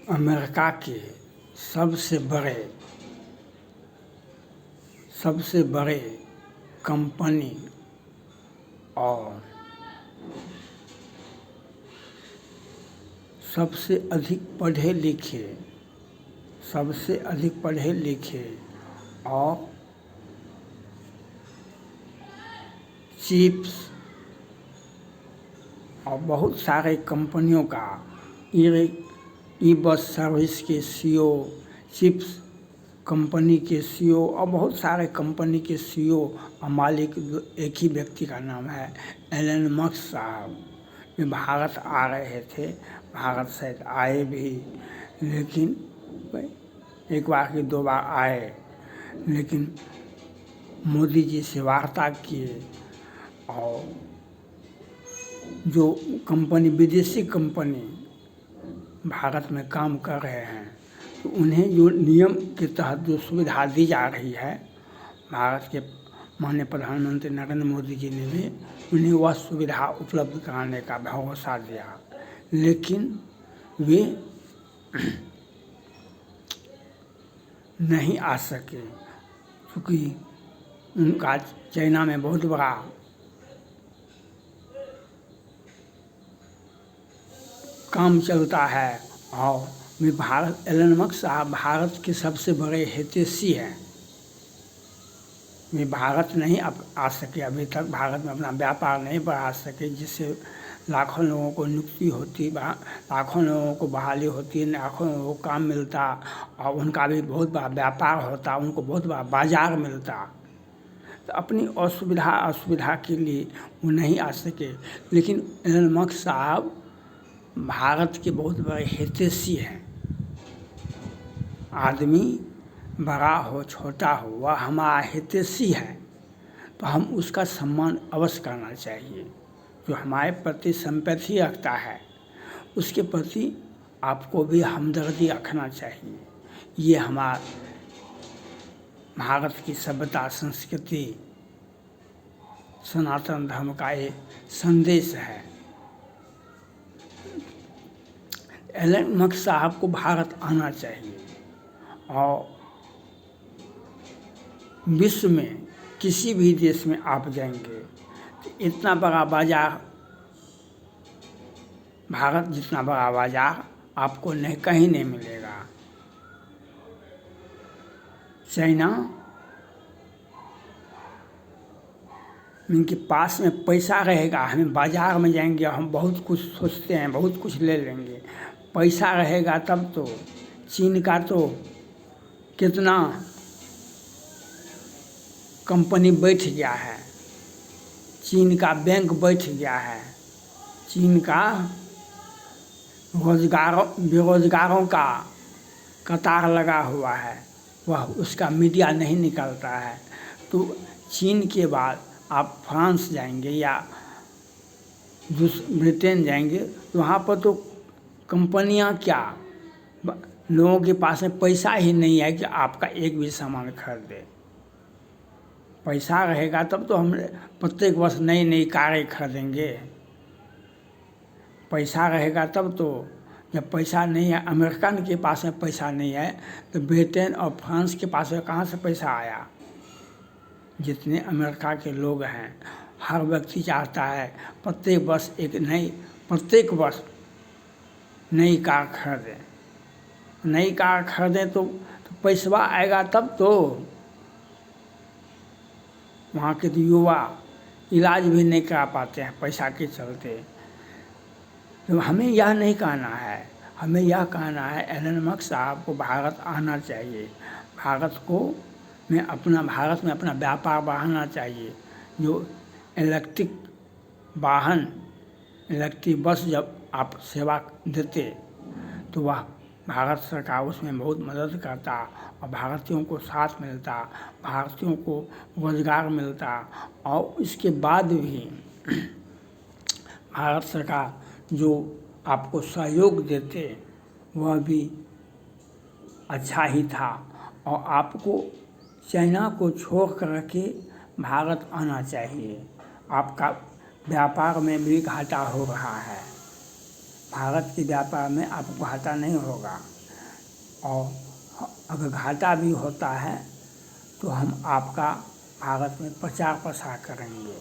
America के सबसे बड़े कंपनी और सबसे अधिक पढ़े लिखे और चिप्स और बहुत सारे कंपनियों का ई बस सर्विस के सीईओ, चिप्स कंपनी के सीईओ और बहुत सारे कंपनी के सीईओ और मालिक एक ही व्यक्ति का नाम है एलन मस्क साहब। वे भारत आ रहे थे, भारत शायद आए भी, लेकिन एक बार कि दो बार आए, लेकिन मोदी जी से वार्ता किए और जो कंपनी, विदेशी कंपनी भारत में काम कर रहे हैं तो उन्हें जो नियम के तहत जो सुविधा दी जा रही है, भारत के माननीय प्रधानमंत्री नरेंद्र मोदी जी ने भी उन्हें वह सुविधा उपलब्ध कराने का भरोसा दिया, लेकिन वे नहीं आ सके क्योंकि उनका चाइना में बहुत बड़ा काम चलता है और वे एलन मस्क साहब भारत के सबसे बड़े हितैषी हैं। वे भारत नहीं आ सके, अभी तक भारत में अपना व्यापार नहीं बढ़ा सके, जिससे लाखों लोगों को नियुक्ति होती, लाखों लोगों को बहाली होती, लाखों लोगों को काम मिलता और उनका भी बहुत बड़ा व्यापार होता, उनको बहुत बड़ा बाजार मिलता। तो अपनी असुविधा के लिए वो नहीं आ सके, लेकिन एलन मस्क साहब भारत के बहुत बड़े हितैषी हैं। आदमी बड़ा हो छोटा हो, वह हमारा हितैषी है, तो हम उसका सम्मान अवश्य करना चाहिए। जो हमारे प्रति सिंपैथी रखता है उसके प्रति आपको भी हमदर्दी रखना चाहिए। ये हमारा भारत की सभ्यता, संस्कृति, सनातन धर्म का एक संदेश है। एलन मस्क साहब को भारत आना चाहिए और विश्व में किसी भी देश में आप जाएंगे तो इतना बड़ा बाजार, भारत जितना बड़ा बाजार आपको कहीं नहीं मिलेगा। चाइना इनके पास में पैसा रहेगा, हमें बाजार में जाएंगे, हम बहुत कुछ सोचते हैं, बहुत कुछ ले लेंगे, पैसा रहेगा तब तो। चीन का तो कितना कंपनी बैठ गया है, चीन का बैंक बैठ गया है, चीन का बेरोजगारों का कतार लगा हुआ है, वह उसका मीडिया नहीं निकलता है। तो चीन के बाद आप फ्रांस जाएंगे या ब्रिटेन जाएंगे तो वहाँ पर तो कंपनियाँ क्या, लोगों के पास में पैसा ही नहीं है कि आपका एक भी सामान खरीदे। पैसा रहेगा तब तो हम प्रत्येक वर्ष नई नई कारें खरीदेंगे, पैसा रहेगा तब तो। जब पैसा नहीं है, अमेरिकन के पास में पैसा नहीं है तो ब्रिटेन और फ्रांस के पास में कहाँ से पैसा आया। जितने अमेरिका के लोग हैं, हर व्यक्ति चाहता है प्रत्येक वर्ष नई कार खरीदें। नई कार खरीदें तो पैसा आएगा तब तो। वहाँ के तो युवा इलाज भी नहीं करा पाते हैं पैसा के चलते। तो हमें यह नहीं कहना है, हमें यह कहना है एलन मस्क साहब को भारत आना चाहिए, भारत में अपना व्यापार बढ़ाना चाहिए। जो इलेक्ट्रिक बस जब आप सेवा देते तो वह भारत सरकार उसमें बहुत मदद करता और भारतीयों को साथ मिलता, भारतीयों को रोजगार मिलता और इसके बाद भी भारत सरकार जो आपको सहयोग देते वह भी अच्छा ही था। और आपको चाइना को छोड़ कर के भारत आना चाहिए। आपका व्यापार में भी घाटा हो रहा है, भारत के व्यापार में आपको घाटा नहीं होगा। और अगर घाटा भी होता है तो हम आपका भारत में प्रचार प्रसार करेंगे,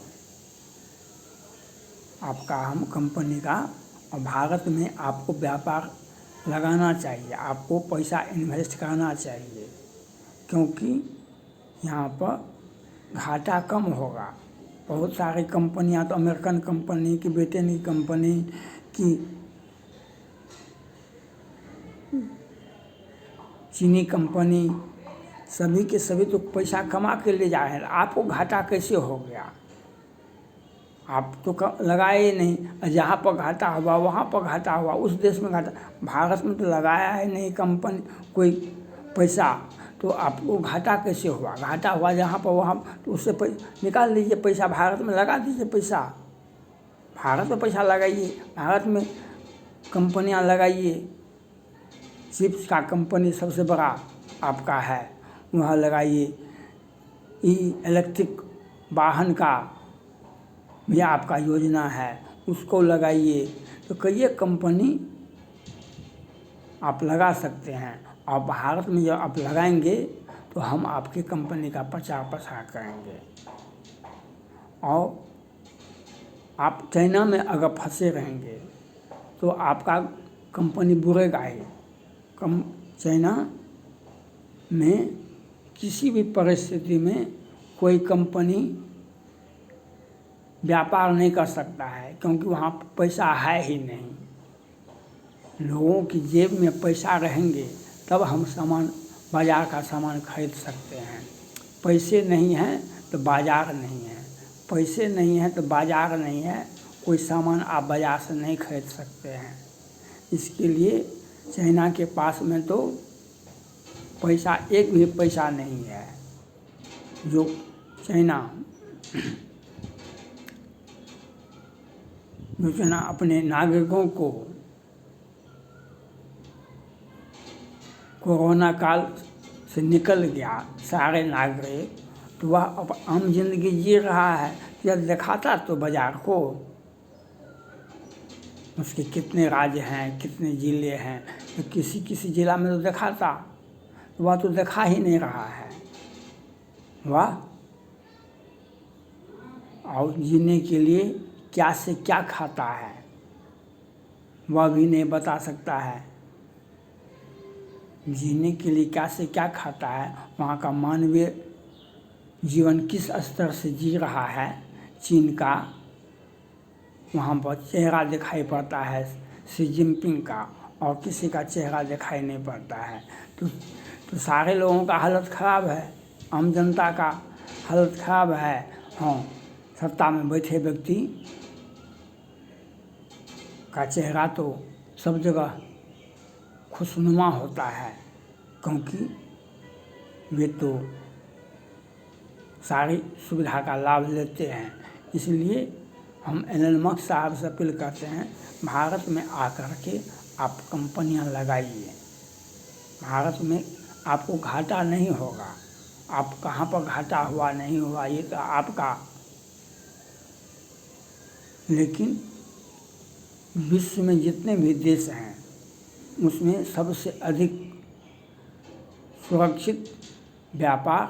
आपका हम कंपनी का। और भारत में आपको व्यापार लगाना चाहिए, आपको पैसा इन्वेस्ट करना चाहिए, क्योंकि यहाँ पर घाटा कम होगा। बहुत सारी कंपनियाँ तो अमेरिकन कंपनी की, ब्रिटेन की कंपनी की, चीनी कंपनी, सभी के सभी तो पैसा कमा के ले जा रहे हैं। आपको घाटा कैसे हो गया? आप तो लगाए ही नहीं, और जहाँ पर घाटा हुआ वहाँ पर घाटा हुआ, उस देश में घाटा। भारत में तो लगाया है नहीं कंपनी कोई पैसा, तो आपको घाटा कैसे हुआ? घाटा हुआ जहाँ पर वहाँ, तो उससे निकाल लीजिए पैसा, भारत में लगा दीजिए पैसा, भारत में पैसा लगाइए, भारत में कंपनियां लगाइए। चिप्स का कंपनी सबसे बड़ा आपका है, वहाँ लगाइए। इलेक्ट्रिक वाहन का भी आपका योजना है, उसको लगाइए। तो कई कंपनी आप लगा सकते हैं, और भारत में जब आप लगाएंगे तो हम आपकी कंपनी का प्रचार प्रसार करेंगे। और आप चाइना में अगर फंसे रहेंगे तो आपका कंपनी बुरेगा ही। चाइना में किसी भी परिस्थिति में कोई कंपनी व्यापार नहीं कर सकता है, क्योंकि वहाँ पैसा है ही नहीं। लोगों की जेब में पैसा रहेंगे तब हम बाज़ार का सामान खरीद सकते हैं। पैसे नहीं हैं तो बाज़ार नहीं है, पैसे नहीं हैं तो बाज़ार नहीं है, कोई सामान आप बाज़ार से नहीं खरीद सकते हैं। इसके लिए चाइना के पास में तो पैसा, एक भी पैसा नहीं है। जो चाइना अपने नागरिकों को कोरोना काल से निकल गया, सारे नागरिक, तो वह अब आम जिंदगी जी रहा है। जब दिखाता तो बाजार को, उसके कितने राज्य हैं, कितने ज़िले हैं, तो किसी ज़िला में तो दिखाता, वह तो दिखा ही नहीं रहा है। वह और जीने के लिए क्या से क्या खाता है वह भी नहीं बता सकता है। जीने के लिए क्या से क्या खाता है, वहाँ का मानवीय जीवन किस स्तर से जी रहा है। चीन का वहाँ पर चेहरा दिखाई पड़ता है शी जिनपिंग का, और किसी का चेहरा दिखाई नहीं पड़ता है। तो सारे लोगों का हालत ख़राब है, आम जनता का हालत ख़राब है। हाँ, सत्ता में बैठे व्यक्ति का चेहरा तो सब जगह खुशनुमा होता है, क्योंकि वे तो सारी सुविधा का लाभ लेते हैं। इसलिए हम एलन मस्क साहब से अपील करते हैं, भारत में आकर के आप कंपनियां लगाइए। भारत में आपको घाटा नहीं होगा। आप कहाँ पर घाटा हुआ नहीं हुआ ये तो आपका, लेकिन विश्व में जितने भी देश हैं उसमें सबसे अधिक सुरक्षित व्यापार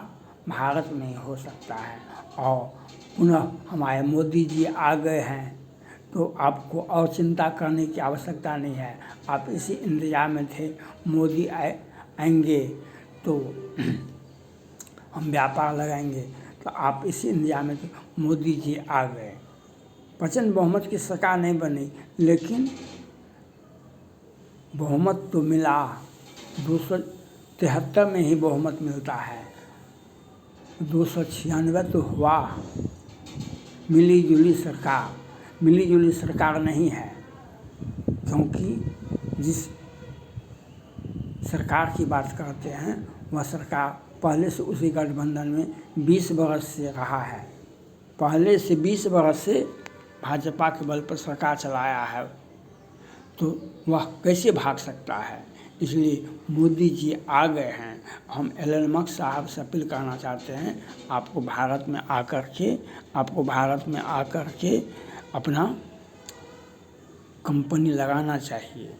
भारत में ही हो सकता है। और पुनः हमारे मोदी जी आ गए हैं तो आपको और चिंता करने की आवश्यकता नहीं है। आप इसी इंतज़ार में थे, मोदी आएंगे तो हम व्यापार लगाएंगे, तो आप इसी इंतज़ार में थे। मोदी जी आ गए, प्रचंड बहुमत की सरकार नहीं बनी, लेकिन बहुमत तो मिला। 273 में ही बहुमत मिलता है, 296 तो हुआ। मिली जुली सरकार नहीं है, क्योंकि जिस सरकार की बात करते हैं वह सरकार पहले से उसी गठबंधन में 20 बरस से रहा है। पहले से 20 बरस से भाजपा के बल पर सरकार चलाया है, तो वह कैसे भाग सकता है। इसलिए मोदी जी आ गए हैं। हम एलन मस्क साहब से अपील करना चाहते हैं, आपको भारत में आकर के अपना कंपनी लगाना चाहिए।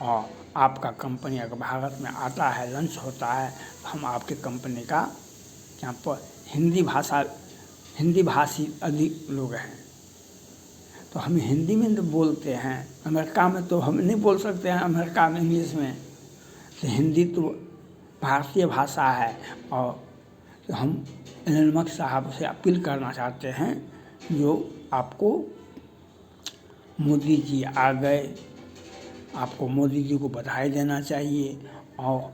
और आपका कंपनी अगर भारत में आता है, लॉन्च होता है, तो हम आपके कंपनी का यहाँ पर हिंदी भाषी अधिक लोग हैं, तो हम हिंदी में तो बोलते हैं। अमेरिका में तो हम नहीं बोल सकते हैं, अमेरिका में इंग्लिश में, तो हिंदी तो भारतीय भाषा है। और तो हम एलन मस्क साहब से अपील करना चाहते हैं, जो आपको मोदी जी आ गए, आपको मोदी जी को बधाई देना चाहिए और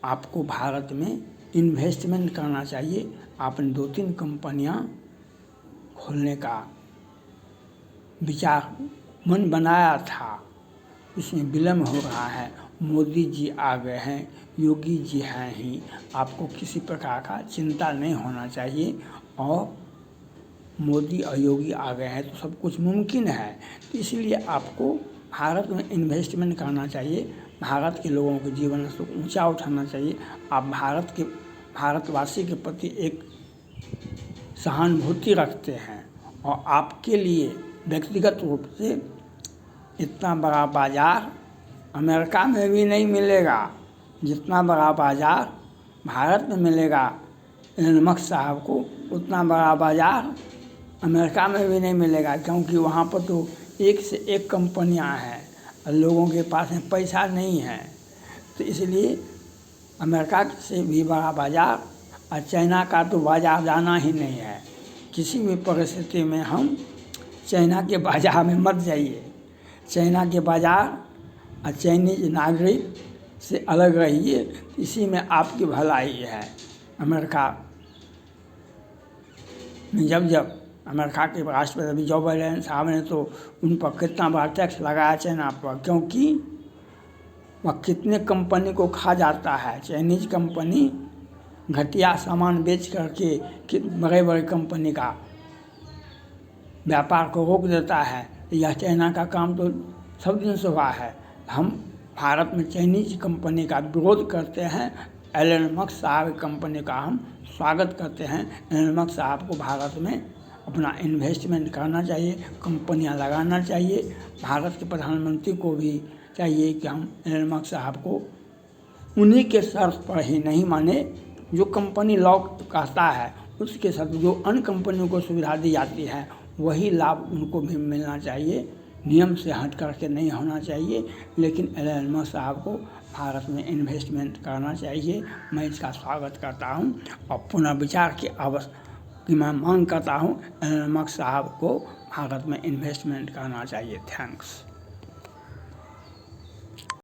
आपको भारत में इन्वेस्टमेंट करना चाहिए। आपने 2-3 कंपनियां खोलने का विचार मन बनाया था, इसमें विलम्ब हो रहा है। मोदी जी आ गए हैं, योगी जी हैं ही, आपको किसी प्रकार का चिंता नहीं होना चाहिए। और मोदी और योगी आ गए हैं तो सब कुछ मुमकिन है, तो इसलिए आपको भारत में इन्वेस्टमेंट करना चाहिए, भारत के लोगों के जीवन स्तर को ऊंचा उठाना चाहिए। आप भारतवासी के प्रति एक सहानुभूति रखते हैं और आपके लिए व्यक्तिगत रूप से इतना बड़ा बाज़ार अमेरिका में भी नहीं मिलेगा, जितना बड़ा बाज़ार भारत में मिलेगा एलन मस्क साहब को, उतना बड़ा बाज़ार अमेरिका में भी नहीं मिलेगा, क्योंकि वहाँ पर तो एक से एक कंपनियाँ हैं और लोगों के पास में पैसा नहीं है। तो इसलिए अमेरिका से भी बड़ा बाज़ार और चाइना का तो बाज़ार जाना ही नहीं है। किसी भी परिस्थिति में हम चाइना के बाज़ार में मत जाइए। चाइना के बाज़ार और चाइनीज नागरिक से अलग रहिए, इसी में आपकी भलाई है। अमेरिका में जब अमेरिका के राष्ट्रपति जो बाइडेन साहब ने तो उन पर कितना बड़ा टैक्स लगाया चाइना पर, क्योंकि वह कितने कंपनी को खा जाता है। चाइनीज कंपनी घटिया सामान बेच करके बड़े बड़े कंपनी का व्यापार को रोक देता है। यह चाइना का काम तो सब दिन से हुआ है। हम भारत में चाइनीज कंपनी का विरोध करते हैं, एलन मस्क साहब कंपनी का हम स्वागत करते हैं। एलन मस्क साहब को भारत में अपना इन्वेस्टमेंट करना चाहिए, कंपनियां लगाना चाहिए। भारत के प्रधानमंत्री को भी चाहिए कि हम एलन मस्क साहब को उन्हीं के शर्त पर ही नहीं माने जो कंपनी लॉ कहता है, उसके साथ जो अन्य कंपनियों को सुविधा दी जाती है वही लाभ उनको भी मिलना चाहिए, नियम से हट करके नहीं होना चाहिए। लेकिन एलन मस्क साहब को भारत में इन्वेस्टमेंट करना चाहिए। मैं इसका स्वागत करता हूं और पुनर्विचार की मैं मांग करता हूं। एलन मस्क साहब को भारत में इन्वेस्टमेंट करना चाहिए। थैंक्स।